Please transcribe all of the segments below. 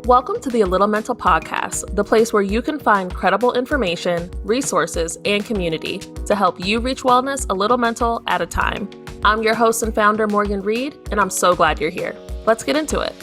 Welcome to the A.Little.Mental podcast, the place where you can find credible information, resources, and community to help you reach wellness a little mental at a time. I'm your host and founder, Morgan Reed, and I'm so glad you're here. Let's get into it.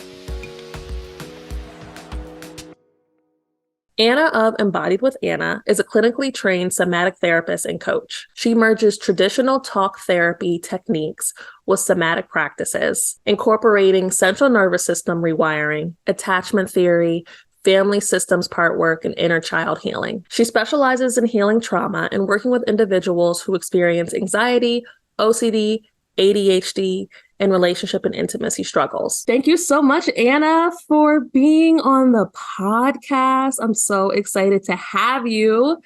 Anna of Embodied with Anna is a clinically trained somatic therapist and coach. She merges traditional talk therapy techniques with somatic practices, incorporating central nervous system rewiring, attachment theory, family systems part work, and inner child healing. She specializes in healing trauma and working with individuals who experience anxiety, OCD, ADHD, and relationship and intimacy struggles. Thank you so much, Anna, for being on the podcast. I'm so excited to have you.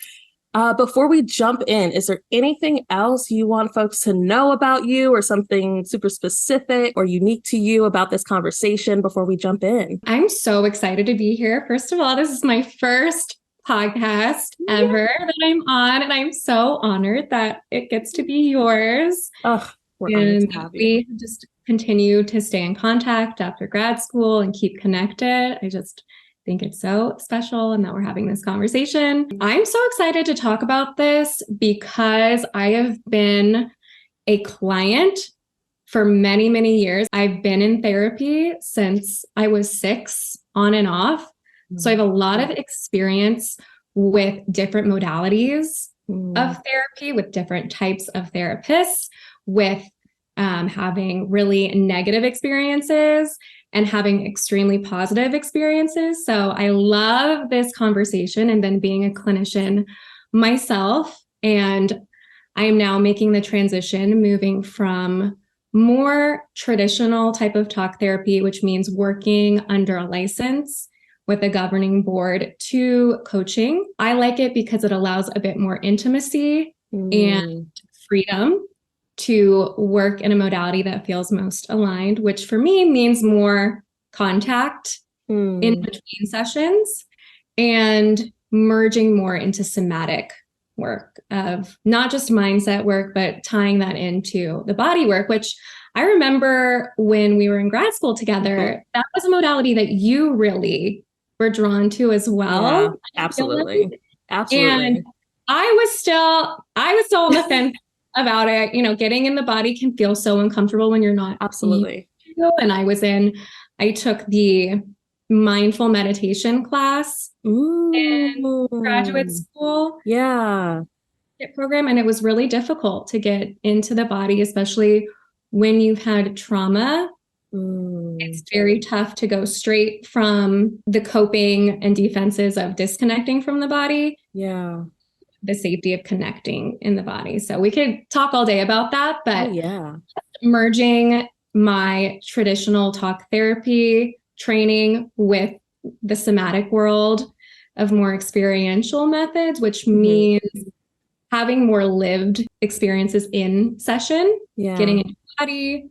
Before we jump in, is there anything else you want folks to know about you or something super specific or unique to you about this conversation before we jump in? I'm so excited to be here. First of all, this is my first podcast ever that I'm on, and I'm so honored that it gets to be yours. And we just continue to stay in contact after grad school and keep connected. I just think it's so special and that we're having this conversation. I'm so excited to talk about this because I have been a client for many, many years. I've been in therapy since I was 6, on and off. So I have a lot of experience with different modalities of therapy, with different types of therapists, with having really negative experiences and having extremely positive experiences. So I love this conversation, and then being a clinician myself. And I am now making the transition, moving from more traditional type of talk therapy, which means working under a license with a governing board, to coaching. I like it because it allows a bit more intimacy and freedom to work in a modality that feels most aligned, which for me means more contact in between sessions and merging more into somatic work of not just mindset work, but tying that into the body work, which I remember when we were in grad school together, that was a modality that you really were drawn to as well. Yeah, absolutely. Absolutely. And I was still on the fence about it. You know, getting in the body can feel so uncomfortable when you're not. Absolutely. And I took the mindful meditation class in graduate school. Yeah. Program. And it was really difficult to get into the body, especially when you've had trauma. It's very tough to go straight from the coping and defenses of disconnecting from the body. Yeah. The safety of connecting in the body. So we could talk all day about that, but merging my traditional talk therapy training with the somatic world of more experiential methods, which means having more lived experiences in session, getting into the body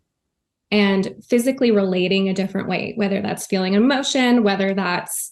and physically relating a different way, whether that's feeling emotion, whether that's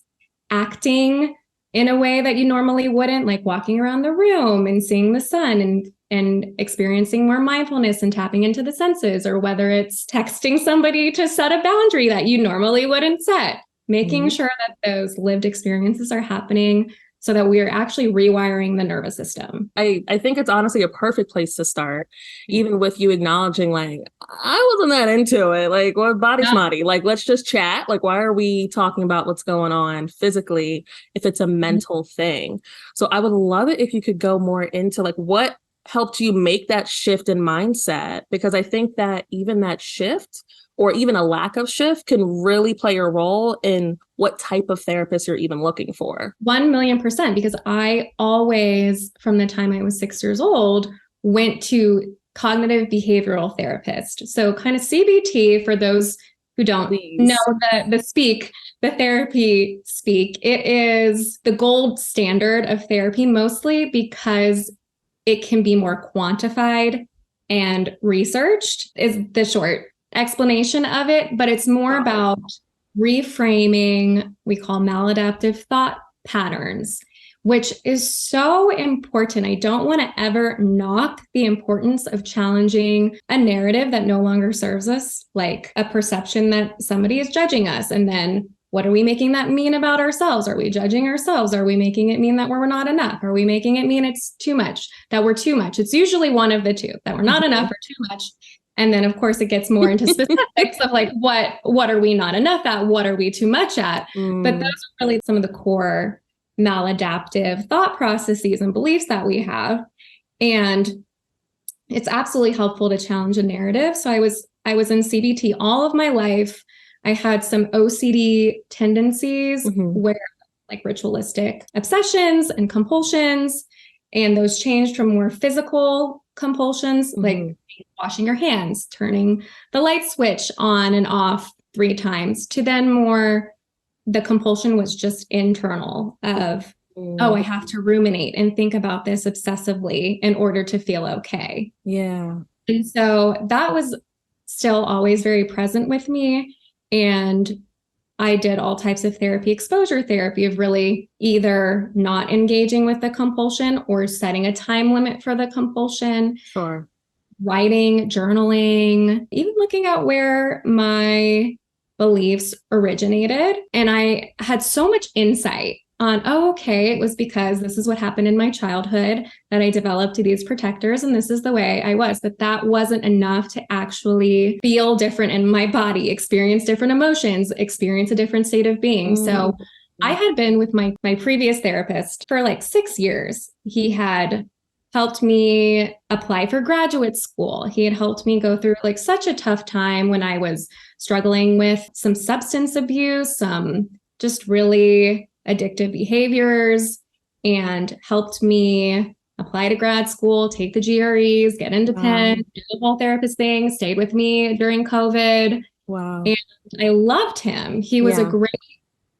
acting in a way that you normally wouldn't, like walking around the room and seeing the sun and experiencing more mindfulness and tapping into the senses, or whether it's texting somebody to set a boundary that you normally wouldn't set, making sure that those lived experiences are happening so that we are actually rewiring the nervous system. I think it's honestly a perfect place to start, even with you acknowledging, like, I wasn't that into it. Like, what body's smarty? Like, let's just chat. Like, why are we talking about what's going on physically if it's a mental thing? So I would love it if you could go more into like what helped you make that shift in mindset, because I think that even that shift or even a lack of shift can really play a role in what type of therapist you're even looking for. 1,000,000%, because I always, from the time I was 6 years old, went to cognitive behavioral therapist. So kind of CBT, for those who don't know the therapy speak, it is the gold standard of therapy, mostly because it can be more quantified and researched, is the short explanation of it. But it's more about reframing, we call maladaptive thought patterns, which is so important. I don't want to ever knock the importance of challenging a narrative that no longer serves us, like a perception that somebody is judging us, and then what are we making that mean about ourselves? Are we judging ourselves? Are we making it mean that we're not enough? Are we making it mean it's too much, that we're too much? It's usually one of the two, that we're not enough or too much. And then of course it gets more into specifics of like, what are we not enough at? What are we too much at? But those are really some of the core maladaptive thought processes and beliefs that we have. And it's absolutely helpful to challenge a narrative. So I was in CBT all of my life. I had some OCD tendencies where like ritualistic obsessions and compulsions, and those changed from more physical compulsions, like washing your hands, turning the light switch on and off 3 times, to then more, the compulsion was just internal of, oh, I have to ruminate and think about this obsessively in order to feel okay. Yeah. And so that was still always very present with me. And I did all types of therapy, exposure therapy, of really either not engaging with the compulsion or setting a time limit for the compulsion. Sure. Writing, journaling, even looking at where my beliefs originated. And I had so much insight on, oh, okay, it was because this is what happened in my childhood that I developed these protectors and this is the way I was. But that wasn't enough to actually feel different in my body, experience different emotions, experience a different state of being. So I had been with my previous therapist for like 6 years. He had helped me apply for graduate school. He had helped me go through like such a tough time when I was struggling with some substance abuse, some just really addictive behaviors, and helped me apply to grad school, take the GREs, get independent, do the whole therapist thing, stayed with me during COVID. Wow. And I loved him. He was a great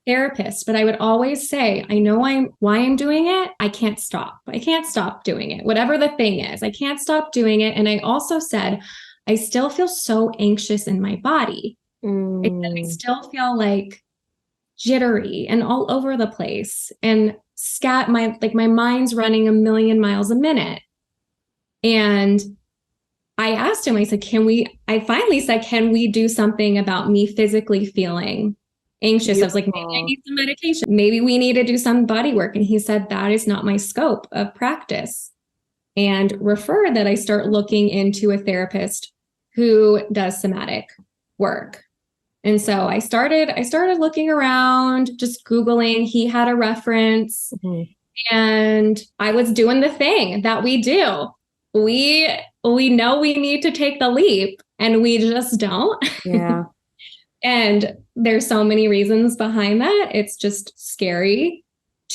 therapist, but I would always say, I know why I'm doing it. I can't stop. I can't stop doing it. Whatever the thing is, I can't stop doing it. And I also said, I still feel so anxious in my body. I still feel like jittery and all over the place, and my mind's running a million miles a minute. And I asked him, I said, I finally said, can we do something about me physically feeling anxious? Beautiful. I was like, maybe I need some medication. Maybe we need to do some body work. And he said, that is not my scope of practice, and referred that I start looking into a therapist who does somatic work. And so I started looking around, just Googling. He had a reference, and I was doing the thing that we do. We know we need to take the leap, and we just don't. Yeah. And there's so many reasons behind that. It's just scary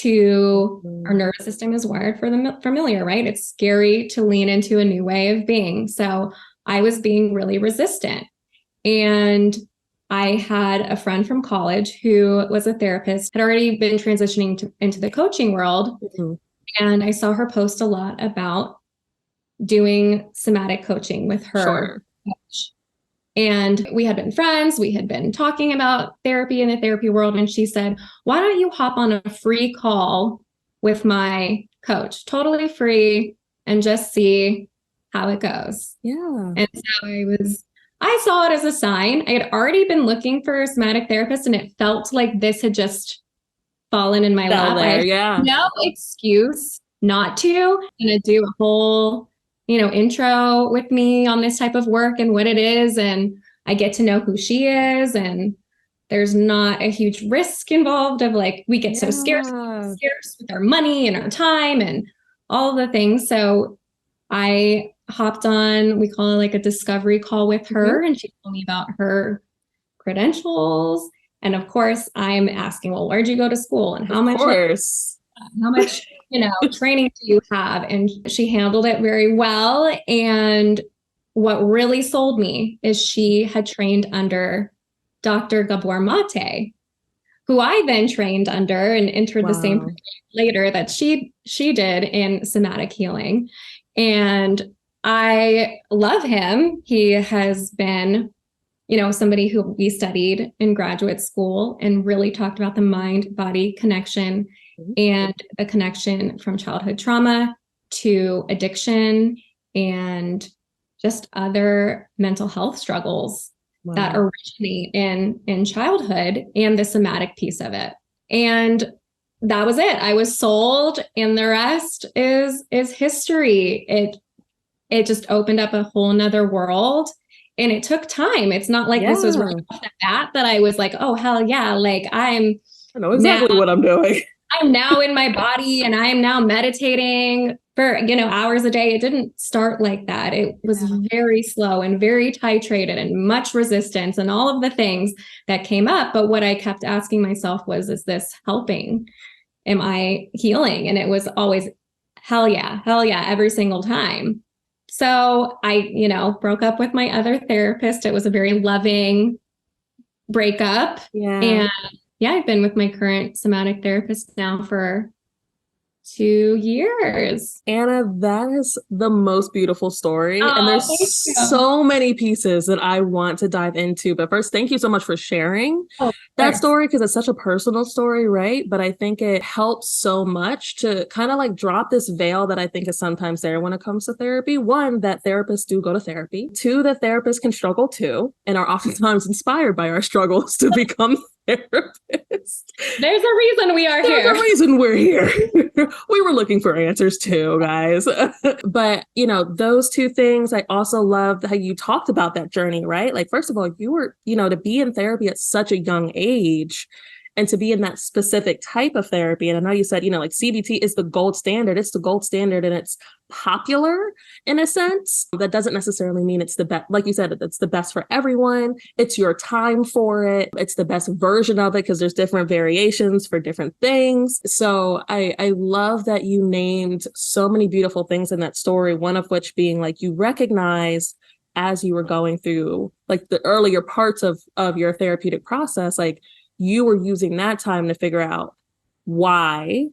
our nervous system is wired for the familiar, right? It's scary to lean into a new way of being. So I was being really resistant. And I had a friend from college who was a therapist, had already been transitioning into the coaching world. And I saw her post a lot about doing somatic coaching with her coach. And we had been friends. We had been talking about therapy in the therapy world. And she said, why don't you hop on a free call with my coach, totally free, and just see how it goes. Yeah. And so I saw it as a sign. I had already been looking for a somatic therapist, and it felt like this had just fallen in my lap. I had no excuse not to. I'm going to do a whole, intro with me on this type of work and what it is. And I get to know who she is. And there's not a huge risk involved of like, we get so scarce with our money and our time and all the things. So I hopped on, we call it like a discovery call with her, and she told me about her credentials. And of course, I'm asking, well, where'd you go to school, and how much training do you have? And she handled it very well. And what really sold me is she had trained under Dr. Gabor Mate, who I then trained under and entered the same program later that she did in somatic healing. And I love him. He has been, somebody who we studied in graduate school and really talked about the mind-body connection and the connection from childhood trauma to addiction and just other mental health struggles. that originate in childhood and the somatic piece of it. And that was it. I was sold, and the rest is history. It just opened up a whole nother world, and it took time. It's not like this was right off the bat that I was like, oh, hell yeah. Like I know exactly what I'm doing. I'm now in my body and I am now meditating for, hours a day. It didn't start like that. It was very slow and very titrated and much resistance and all of the things that came up. But what I kept asking myself was, is this helping? Am I healing? And it was always hell yeah, every single time. So I, broke up with my other therapist. It was a very loving breakup. Yeah. And yeah, I've been with my current somatic therapist now for 2 years. Anna, that is the most beautiful story. And there's so many pieces that I want to dive into. But first, thank you so much for sharing that story, because it's such a personal story, right? But I think it helps so much to kind of like drop this veil that I think is sometimes there when it comes to therapy. One, that therapists do go to therapy. Two, that therapists can struggle too and are oftentimes inspired by our struggles to become therapists. There's a reason we are here. There's a reason we're here. We were looking for answers too, guys. But, those two things, I also loved how you talked about that journey, right? Like, first of all, you were, to be in therapy at such a young age and to be in that specific type of therapy. And I know you said, like CBT is the gold standard. It's the gold standard and it's popular in a sense. That doesn't necessarily mean it's the best. Like you said, it's the best for everyone. It's your time for it. It's the best version of it because there's different variations for different things. So I love that you named so many beautiful things in that story. One of which being like you recognized as you were going through like the earlier parts of your therapeutic process, like you were using that time to figure out why,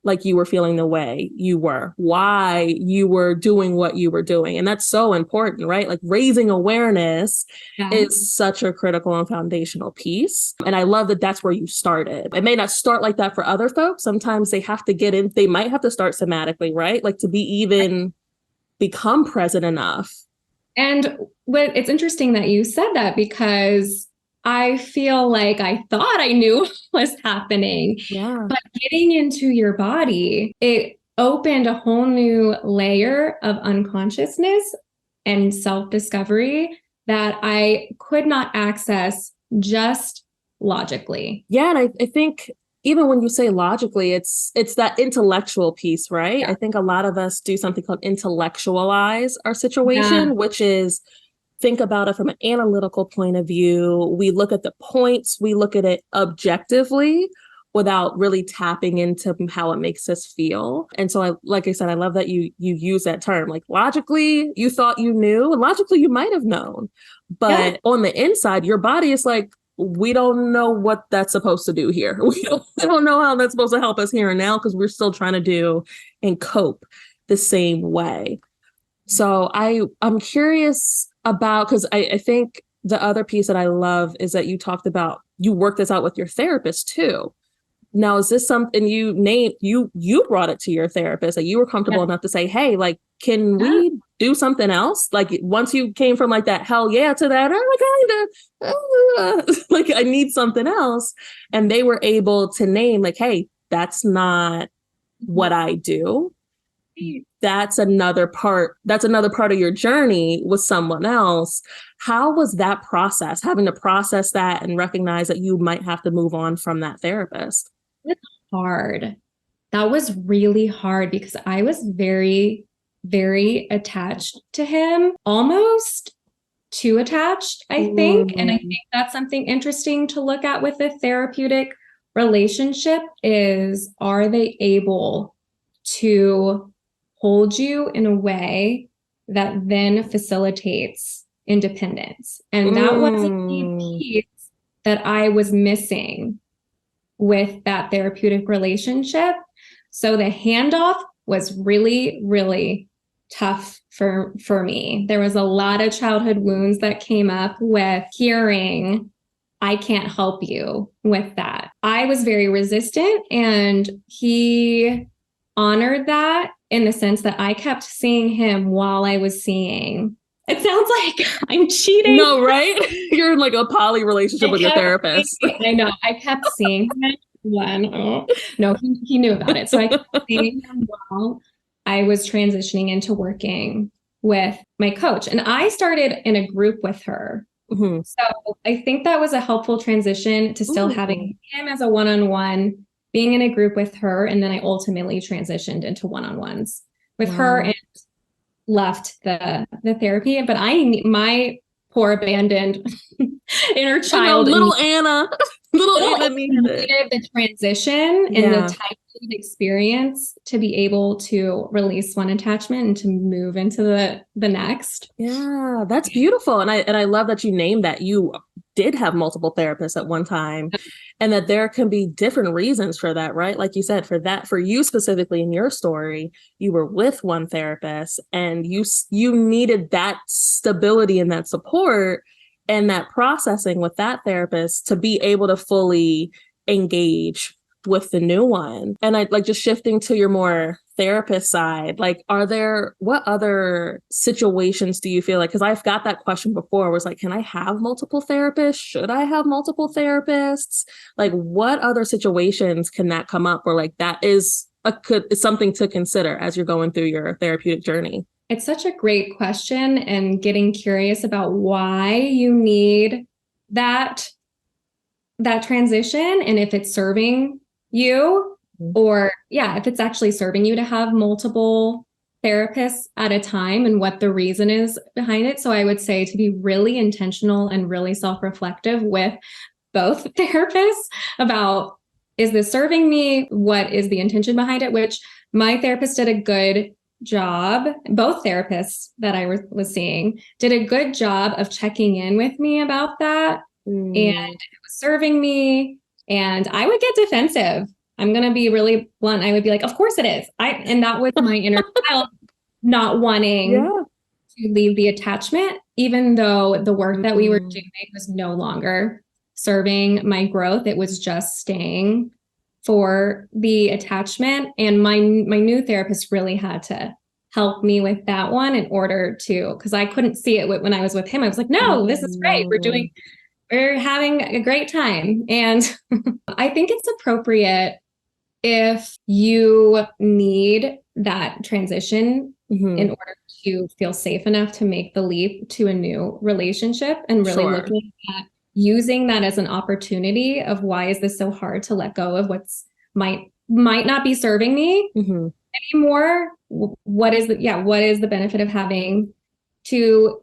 like you were feeling the way you were, why you were doing what you were doing. And that's so important, right? Like raising awareness is such a critical and foundational piece. And I love that that's where you started. It may not start like that for other folks. Sometimes they have to they might have to start somatically, right? Like to become present enough. And it's interesting that you said that, because I feel like I thought I knew what was happening. Yeah. But getting into your body, it opened a whole new layer of unconsciousness and self-discovery that I could not access just logically. Yeah. And I think even when you say logically, it's that intellectual piece, right? Yeah. I think a lot of us do something called intellectualize our situation, which is think about it from an analytical point of view. We look at the points, we look at it objectively without really tapping into how it makes us feel. And so like I said, I love that you use that term. Like logically, you thought you knew, and logically you might have known. But on the inside, your body is like, we don't know what that's supposed to do here. We don't know how that's supposed to help us here and now, because we're still trying to do and cope the same way. So I'm curious about, because I think the other piece that I love is that you talked about, you worked this out with your therapist too. Now, is this something you brought it to your therapist, that you were comfortable enough to say, hey, like, can we do something else? Like once you came from like that, hell yeah, to that, like I need something else. And they were able to name like, hey, that's not what I do. That's another part of your journey with someone else. How was that process, having to process that and recognize that you might have to move on from that therapist? It's hard. That was really hard, because I was very, very attached to him, almost too attached, I think. And I think that's something interesting to look at with a therapeutic relationship is, are they able to hold you in a way that then facilitates independence? And that was a key piece that I was missing with that therapeutic relationship. So the handoff was really, really tough for me. There was a lot of childhood wounds that came up with hearing, I can't help you with that. I was very resistant, and he honored that in the sense that I kept seeing him while I was seeing it sounds like I'm cheating. No, right? You're in like a poly relationship with your therapist. I know. I kept seeing him no, he knew about it. So I kept seeing him while I was transitioning into working with my coach. And I started in a group with her. Mm-hmm. So I think that was a helpful transition to still having him as a one-on-one, being in a group with her. And then I ultimately transitioned into one-on-ones with her and left the therapy. But my poor abandoned inner child. Little Anna. Little Anna needed the transition and the type of experience to be able to release one attachment and to move into the next. Yeah, that's beautiful. And I love that you named that you did have multiple therapists at one time and that there can be different reasons for that, right? Like you said, for you specifically in your story, you were with one therapist and you needed that stability and that support and that processing with that therapist to be able to fully engage with the new one. And I like just shifting to your more therapist side, like, what other situations do you feel like, because I've got that question before, was like, can I have multiple therapists? Should I have multiple therapists? Like, what other situations can that come up where like that is something to consider as you're going through your therapeutic journey? It's such a great question, and getting curious about why you need that transition and if it's serving you or if it's actually serving you to have multiple therapists at a time and what the reason is behind it. So I would say to be really intentional and really self-reflective with both therapists about, is this serving me? What is the intention behind it? Which my therapist did a good job. Both therapists that I was seeing did a good job of checking in with me about that. And it was serving me. And I would get defensive. I'm going to be really blunt. I would be like, of course it is. And that was my inner child not wanting to leave the attachment, even though the work that we were doing was no longer serving my growth. It was just staying for the attachment. And my new therapist really had to help me with that one in order to, because I couldn't see it when I was with him. I was like, no, this is great. We're having a great time. And I think it's appropriate if you need that transition in order to feel safe enough to make the leap to a new relationship and really looking at using that as an opportunity of, why is this so hard to let go of what's might not be serving me anymore? What is the benefit of having two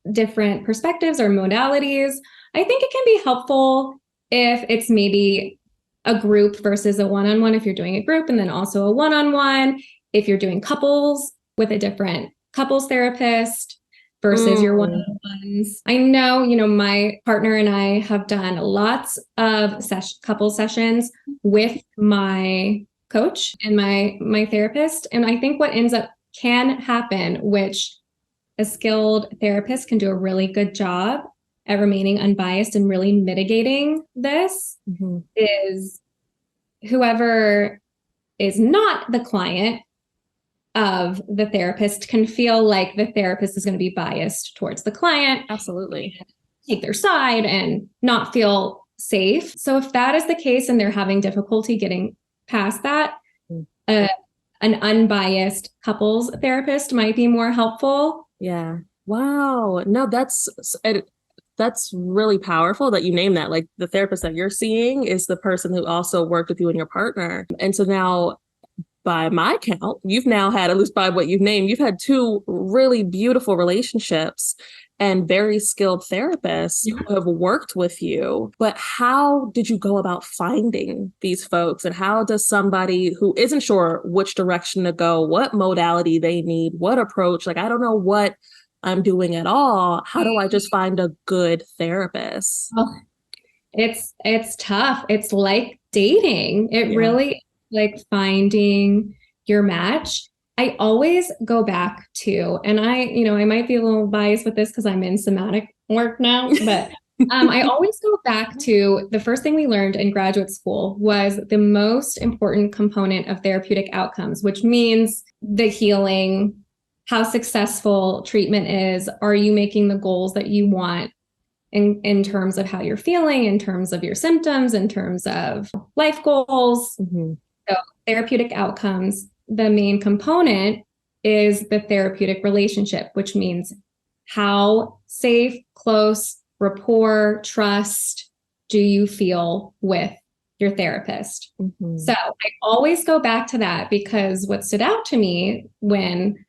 different perspectives or modalities? I think it can be helpful if it's maybe a group versus a one-on-one, if you're doing a group, and then also a one-on-one, if you're doing couples with a different couples therapist versus your one-on-ones. I know, my partner and I have done lots of couple sessions with my coach and my therapist. And I think what can happen, which a skilled therapist can do a really good job at remaining unbiased and really mitigating this, is whoever is not the client of the therapist can feel like the therapist is going to be biased towards the client. Absolutely. Take their side and not feel safe. So if that is the case and they're having difficulty getting past that, an unbiased couples therapist might be more helpful. Yeah. Wow. No, that's really powerful that you name that. Like, the therapist that you're seeing is the person who also worked with you and your partner. And so now, by my count, you've now had, at least by what you've named, you've had two really beautiful relationships and very skilled therapists who have worked with you. But how did you go about finding these folks? And how does somebody who isn't sure which direction to go, what modality they need, what approach, like, I don't know what I'm doing at all, how do I just find a good therapist? Oh, it's tough. It's like dating. It really, like, finding your match. I always go back to, and I might be a little biased with this because I'm in somatic work now, but I always go back to the first thing we learned in graduate school was the most important component of therapeutic outcomes, which means the healing how successful treatment is. Are you making the goals that you want in terms of how you're feeling, in terms of your symptoms, in terms of life goals? So therapeutic outcomes, the main component is the therapeutic relationship, which means how safe, close, rapport, trust do you feel with your therapist? So I always go back to that, because what stood out to me when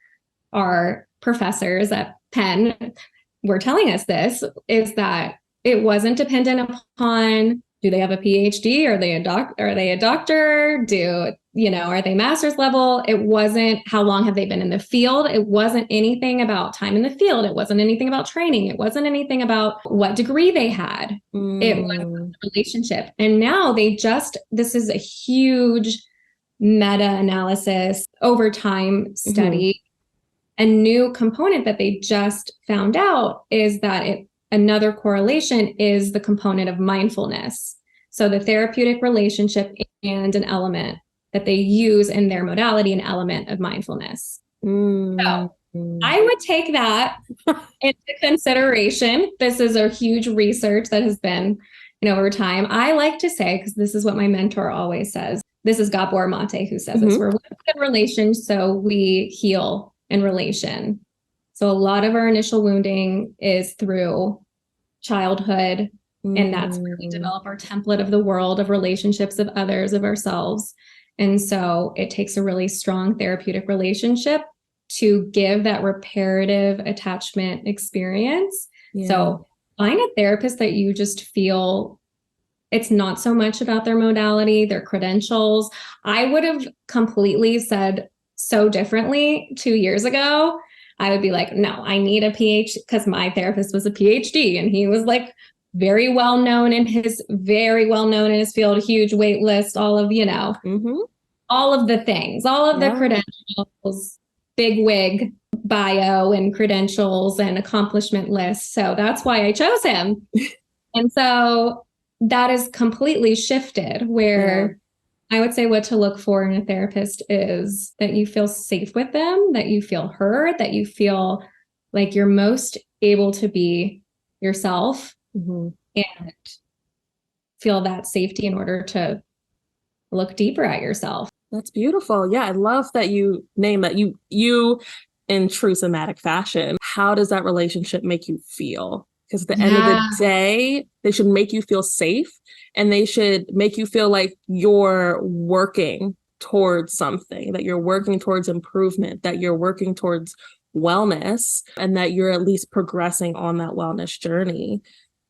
our professors at Penn were telling us this is that it wasn't dependent upon, do they have a PhD? Are they a doctor? Are they master's level? It wasn't how long have they been in the field. It wasn't anything about time in the field. It wasn't anything about training. It wasn't anything about what degree they had. It was a relationship. And now this is a huge meta-analysis over time study. A new component that they just found out is that another correlation is the component of mindfulness. So the therapeutic relationship and an element that they use in their modality, an element of mindfulness. So I would take that into consideration. This is a huge research that has been, over time. I like to say, because this is what my mentor always says, this is Gabor Mate who says this, we're in relation, so we heal in relation. So a lot of our initial wounding is through childhood, and that's where we develop our template of the world, of relationships, of others, of ourselves. And so it takes a really strong therapeutic relationship to give that reparative attachment experience. So find a therapist that you just feel it's not so much about their modality, their credentials. I would have completely said so differently 2 years ago. I would be like, no, I need a PhD, because my therapist was a PhD and he was like very well known in his field, huge wait list, all of, all of the things, all of the credentials, big wig bio and credentials and accomplishment lists. So that's why I chose him. And so that is completely shifted, where I would say what to look for in a therapist is that you feel safe with them, that you feel heard, that you feel like you're most able to be yourself and feel that safety in order to look deeper at yourself. That's beautiful. Yeah, I love that you name that. You in true somatic fashion. How does that relationship make you feel? Because at the end of the day, they should make you feel safe, and they should make you feel like you're working towards something, that you're working towards improvement, that you're working towards wellness, and that you're at least progressing on that wellness journey,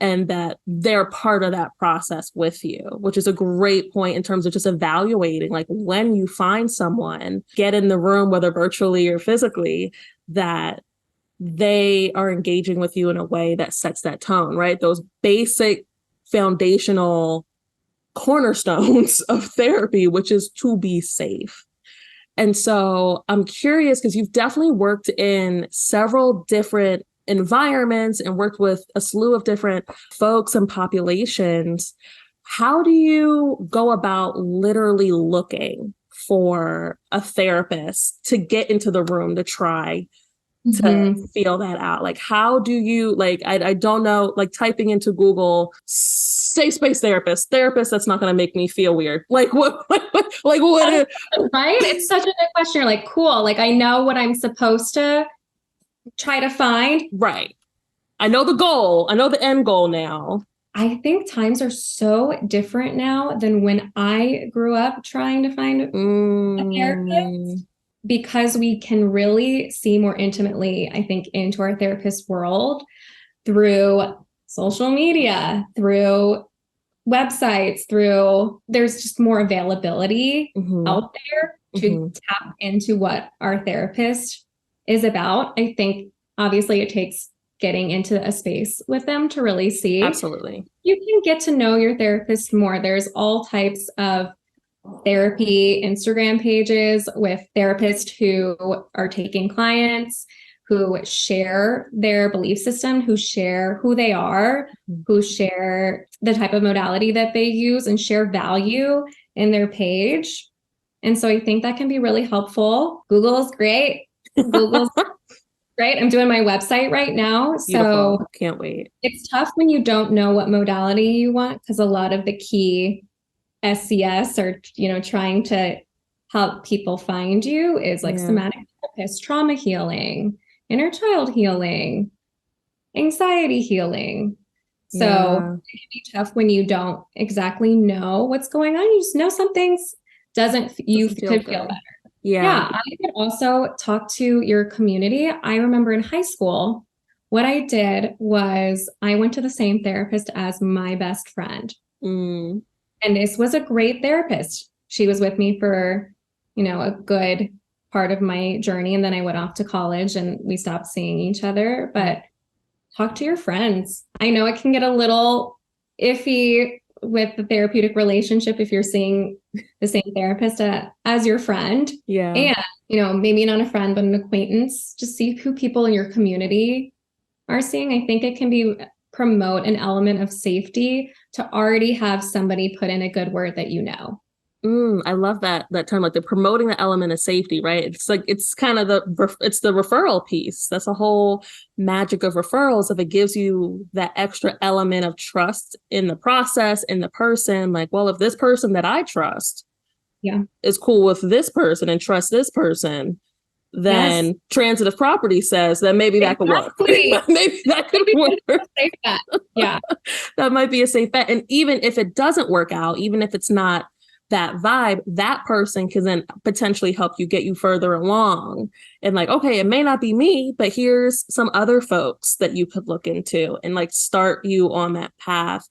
and that they're part of that process with you, which is a great point in terms of just evaluating, like when you find someone, get in the room, whether virtually or physically, that they are engaging with you in a way that sets that tone, right? Those basic foundational cornerstones of therapy, which is to be safe. And so I'm curious, because you've definitely worked in several different environments and worked with a slew of different folks and populations. How do you go about literally looking for a therapist to get into the room to try to feel that out? Like, how do you, like, I don't know, like typing into Google, safe space therapist that's not going to make me feel weird. Like what, like what? Right? It's such a good question. You're like, cool. Like, I know what I'm supposed to try to find. Right. I know the goal. I know the end goal now. I think times are so different now than when I grew up trying to find a therapist, because we can really see more intimately, I think, into our therapist world through social media, through websites, there's just more availability out there to tap into what our therapist is about. I think obviously it takes getting into a space with them to really see. Absolutely. You can get to know your therapist more. There's all types of therapy Instagram pages with therapists who are taking clients, who share their belief system, who share who they are, who share the type of modality that they use and share value in their page. And so I think that can be really helpful. Google is great. Google's right? I'm doing my website right now. So Beautiful. Can't wait. it's tough when you don't know what modality you want, because a lot of the key SCS are, trying to help people find you is like somatic therapist, trauma healing, inner child healing, anxiety healing. So it can be tough when you don't exactly know what's going on. You just know something's you could feel better. Yeah, I could also talk to your community. I remember in high school, what I did was I went to the same therapist as my best friend. Mm. And this was a great therapist. She was with me for, a good part of my journey. And then I went off to college and we stopped seeing each other. But talk to your friends. I know it can get a little iffy with the therapeutic relationship if you're seeing the same therapist as your friend. Yeah. And, maybe not a friend, but an acquaintance. Just see who people in your community are seeing. I think it can promote an element of safety to already have somebody put in a good word that you know. I love that term, like the promoting the element of safety, right? It's like, it's kind of it's the referral piece. That's the whole magic of referrals. If it gives you that extra element of trust in the process, in the person, like, well, if this person that I trust is cool with this person and trust this person, then transitive property says that maybe that could work. Maybe that could work. Safe bet. Yeah. That might be a safe bet. And even if it doesn't work out, even if it's not that vibe, that person can then potentially help you get you further along. And like, okay, it may not be me, but here's some other folks that you could look into and like start you on that path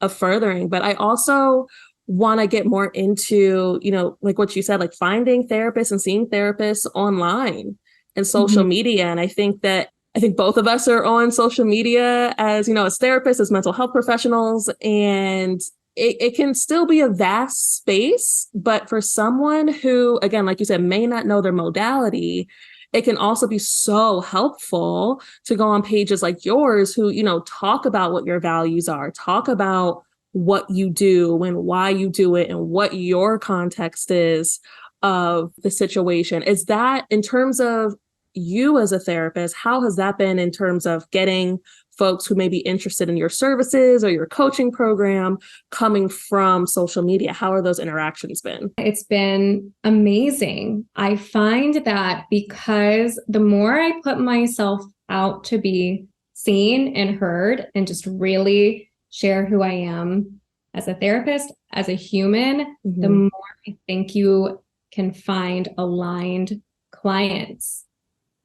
of furthering. But I also want to get more into, like what you said, like finding therapists and seeing therapists online and social media. And I think both of us are on social media as therapists, as mental health professionals, and it can still be a vast space, but for someone who, again, like you said, may not know their modality, it can also be so helpful to go on pages like yours who, talk about what your values are, talk about what you do and why you do it and what your context is of the situation. Is that, in terms of you as a therapist, how has that been in terms of getting folks who may be interested in your services or your coaching program coming from social media? How are those interactions been? It's been amazing. I find that because the more I put myself out to be seen and heard and just really share who I am as a therapist, as a human, the more I think you can find aligned clients,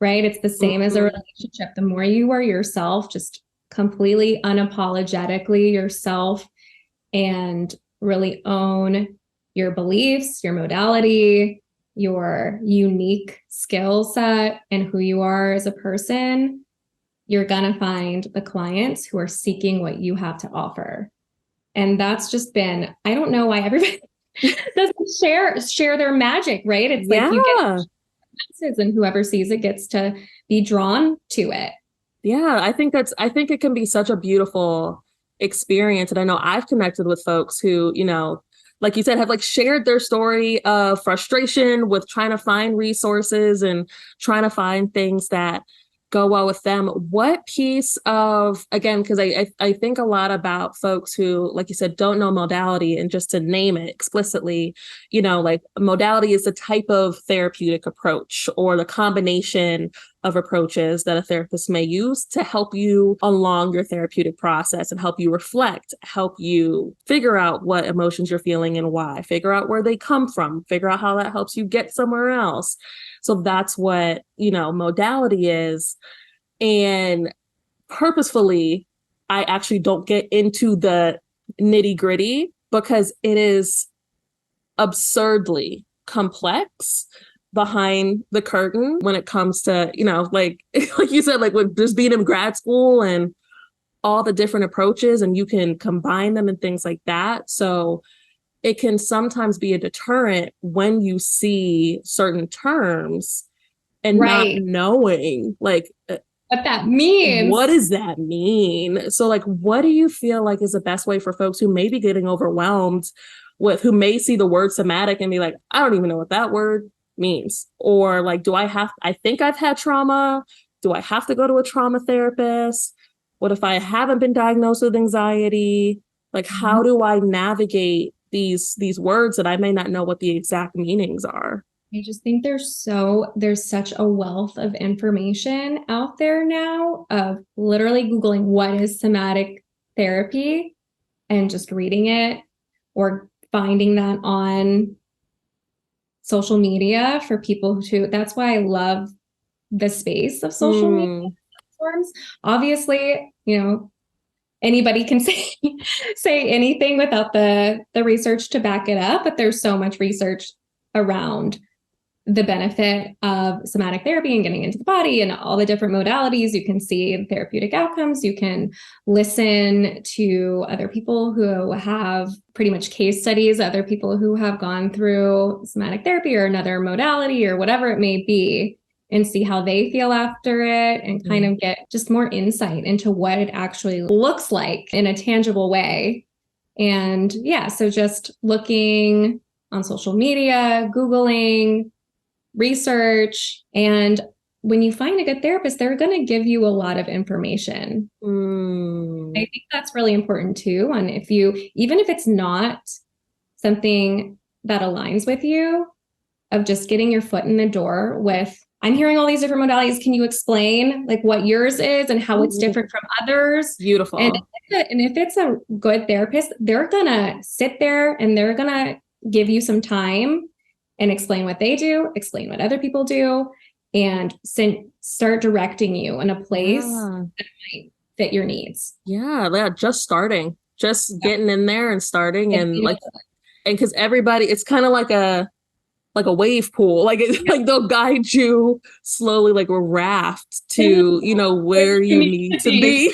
right? It's the same as a relationship. The more you are yourself, just completely unapologetically yourself, and really own your beliefs, your modality, your unique skill set, and who you are as a person, you're going to find the clients who are seeking what you have to offer. And that's just been, I don't know why everybody doesn't share their magic, right? It's like you get messages and whoever sees it gets to be drawn to it. Yeah, I think it can be such a beautiful experience. And I know I've connected with folks who, like you said, have like shared their story of frustration with trying to find resources and trying to find things that go well with them. What piece of, again, because I think a lot about folks who, like you said, don't know modality, and just to name it explicitly, like modality is the type of therapeutic approach or the combination of approaches that a therapist may use to help you along your therapeutic process and help you reflect, help you figure out what emotions you're feeling and why, figure out where they come from, figure out how that helps you get somewhere else. So that's what, modality is. And purposefully, I actually don't get into the nitty gritty because it is absurdly complex behind the curtain when it comes to, like you said, like with just being in grad school and all the different approaches, and you can combine them and things like that. So it can sometimes be a deterrent when you see certain terms and not knowing like what that means. What does that mean? So like, what do you feel like is the best way for folks who may be getting overwhelmed with, who may see the word somatic and be like, I don't even know what that word means. Or like, I think I've had trauma. do I have to go to a trauma therapist? What if I haven't been diagnosed with anxiety? Like, how do I navigate these words that I may not know what the exact meanings are? I just think there's such a wealth of information out there now of literally Googling what is somatic therapy and just reading it or finding that on social media for people to, that's why I love the space of social media platforms. Obviously, anybody can say anything without the research to back it up, but there's so much research around the benefit of somatic therapy and getting into the body and all the different modalities. You can see therapeutic outcomes. You can listen to other people who have pretty much case studies, other people who have gone through somatic therapy or another modality or whatever it may be, and see how they feel after it and kind of get just more insight into what it actually looks like in a tangible way. And yeah, so just looking on social media, Googling, research, and when you find a good therapist, they're going to give you a lot of information. I think that's really important too. And even if it's not something that aligns with you, of just getting your foot in the door with, I'm hearing all these different modalities. Can you explain like what yours is and how it's different from others? Beautiful. And if it's a good therapist, they're going to sit there and they're going to give you some time and explain what they do, explain what other people do, and start directing you in a place that might fit your needs. Yeah, just starting, just getting in there and starting, and because everybody, it's kind of like a wave pool, like they'll guide you slowly, like a raft to where you need to be.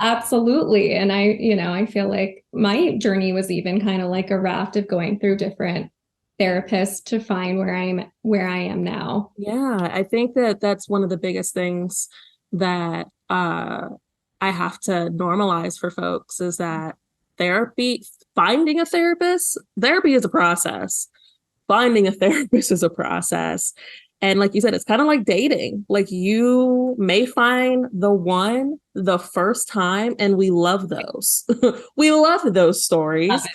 Absolutely. And I feel like my journey was even kind of like a raft of going through different therapists to find where I am now. Yeah, I think that's one of the biggest things that I have to normalize for folks is that finding a therapist, therapy is a process. Finding a therapist is a process. And like you said, it's kind of like dating. Like you may find the one the first time, and we love those. We love those stories.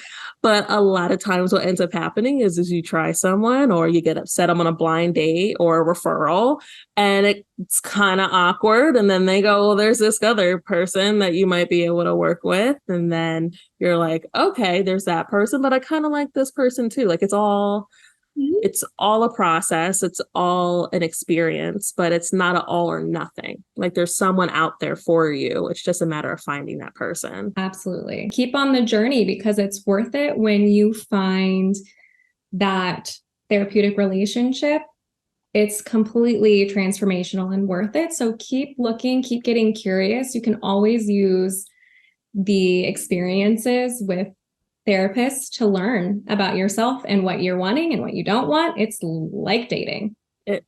But a lot of times what ends up happening is you try someone or you get upset I'm on a blind date or a referral, and it's kind of awkward. And then they go, well, there's this other person that you might be able to work with. And then you're like, okay, there's that person, but I kind of like this person too. Like it's all a process. It's all an experience, but it's not an all or nothing. Like there's someone out there for you. It's just a matter of finding that person. Absolutely. Keep on the journey because it's worth it when you find that therapeutic relationship. It's completely transformational and worth it. So keep looking, keep getting curious. You can always use the experiences with therapists to learn about yourself and what you're wanting and what you don't want. It's like dating. It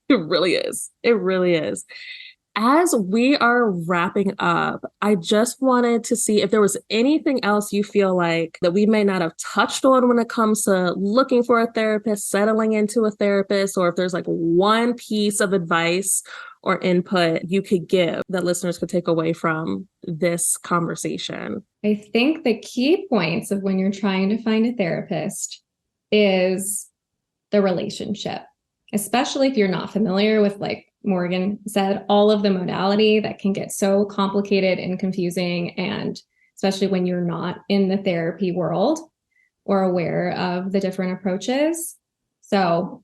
really is. It really is. As we are wrapping up, I just wanted to see if there was anything else you feel like that we may not have touched on when it comes to looking for a therapist, settling into a therapist, or if there's like one piece of advice or input you could give that listeners could take away from this conversation. I think the key points of when you're trying to find a therapist is the relationship, especially if you're not familiar with, like Morgan said, all of the modality that can get so complicated and confusing, and especially when you're not in the therapy world or aware of the different approaches. So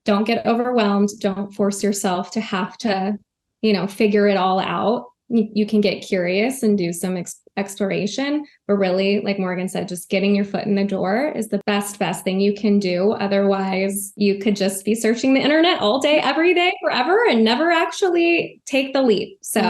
don't get overwhelmed. Don't force yourself to have to, figure it all out. You can get curious and do some exploration, but really, like Morgan said, just getting your foot in the door is the best thing you can do. Otherwise, you could just be searching the internet all day, every day, forever, and never actually take the leap. So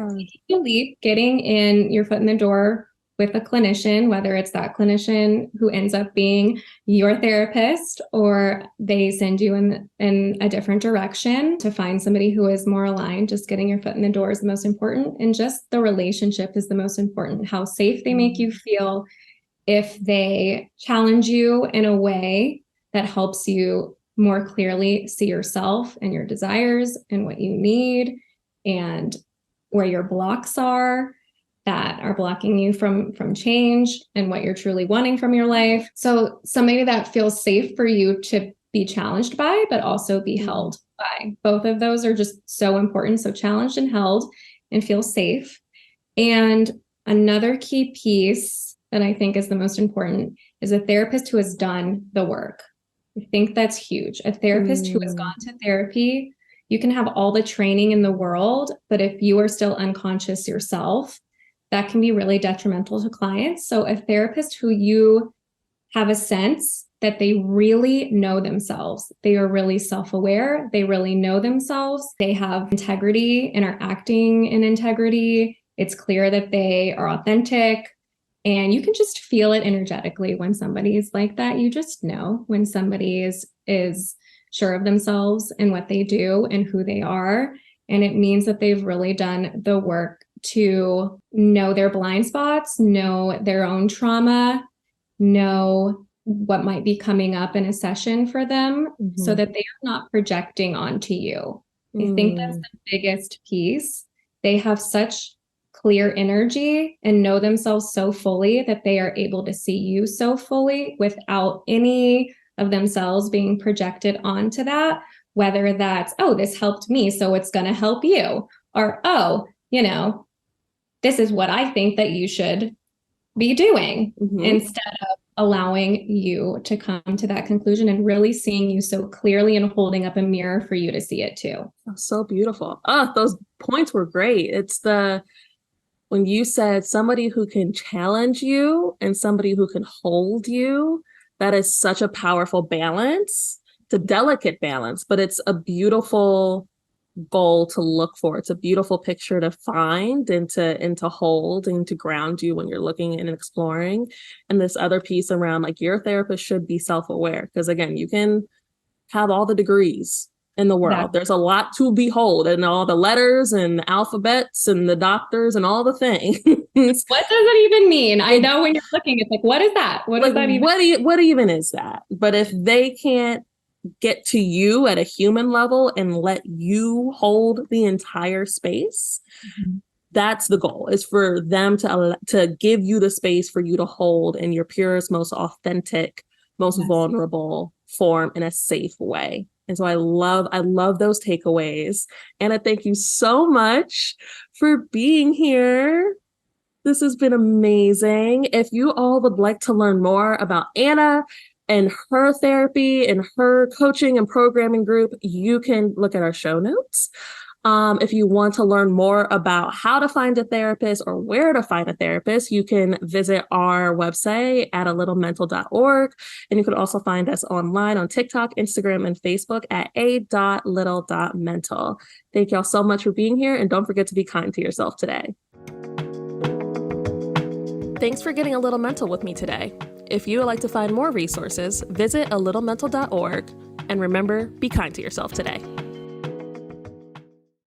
taking the leap, getting in your foot in the door with a clinician, whether it's that clinician who ends up being your therapist or they send you in a different direction to find somebody who is more aligned. Just getting your foot in the door is the most important. And just the relationship is the most important. How safe they make you feel, if they challenge you in a way that helps you more clearly see yourself and your desires and what you need and where your blocks are that are blocking you from change and what you're truly wanting from your life. So somebody that feels safe for you to be challenged by, but also be held by. Both of those are just so important. So challenged and held and feel safe. And another key piece that I think is the most important is a therapist who has done the work. I think that's huge. A therapist who has gone to therapy, you can have all the training in the world, but if you are still unconscious yourself, that can be really detrimental to clients. So a therapist who you have a sense that they really know themselves, they are really self-aware, they really know themselves, they have integrity and are acting in integrity. It's clear that they are authentic, and you can just feel it energetically when somebody is like that. You just know when somebody is sure of themselves and what they do and who they are. And it means that they've really done the work to know their blind spots, know their own trauma, know what might be coming up in a session for them so that they are not projecting onto you. I think that's the biggest piece. They have such clear energy and know themselves so fully that they are able to see you so fully without any of themselves being projected onto that, whether that's, oh, this helped me, so it's going to help you, or, oh, this is what I think that you should be doing, instead of allowing you to come to that conclusion and really seeing you so clearly and holding up a mirror for you to see it too. Oh, so beautiful. Oh, those points were great. It's when you said somebody who can challenge you and somebody who can hold you, that is such a powerful balance. It's a delicate balance, but it's a beautiful goal to look for. It's a beautiful picture to find and to hold and to ground you when you're looking and exploring. And this other piece around, like, your therapist should be self-aware, because again, you can have all the degrees in the world. There's a lot to behold, and all the letters and alphabets and the doctors and all the things. What does it even mean? I know when you're looking, it's like, what is that? What does that even mean? What even is that? But if they can't get to you at a human level and let you hold the entire space, that's the goal, is for them to give you the space for you to hold in your purest, most authentic, most vulnerable form in a safe way. And so I love those takeaways. Anna, thank you so much for being here. This has been amazing. If you all would like to learn more about Anna and her therapy and her coaching and programming group, you can look at our show notes. If you want to learn more about how to find a therapist or where to find a therapist, you can visit our website at A.Little.Mental.org. And you can also find us online on TikTok, Instagram, and Facebook at A.Little.Mental. Thank y'all so much for being here. And don't forget to be kind to yourself today. Thanks for getting a little mental with me today. If you would like to find more resources, visit A.Little.Mental.org. And remember, be kind to yourself today.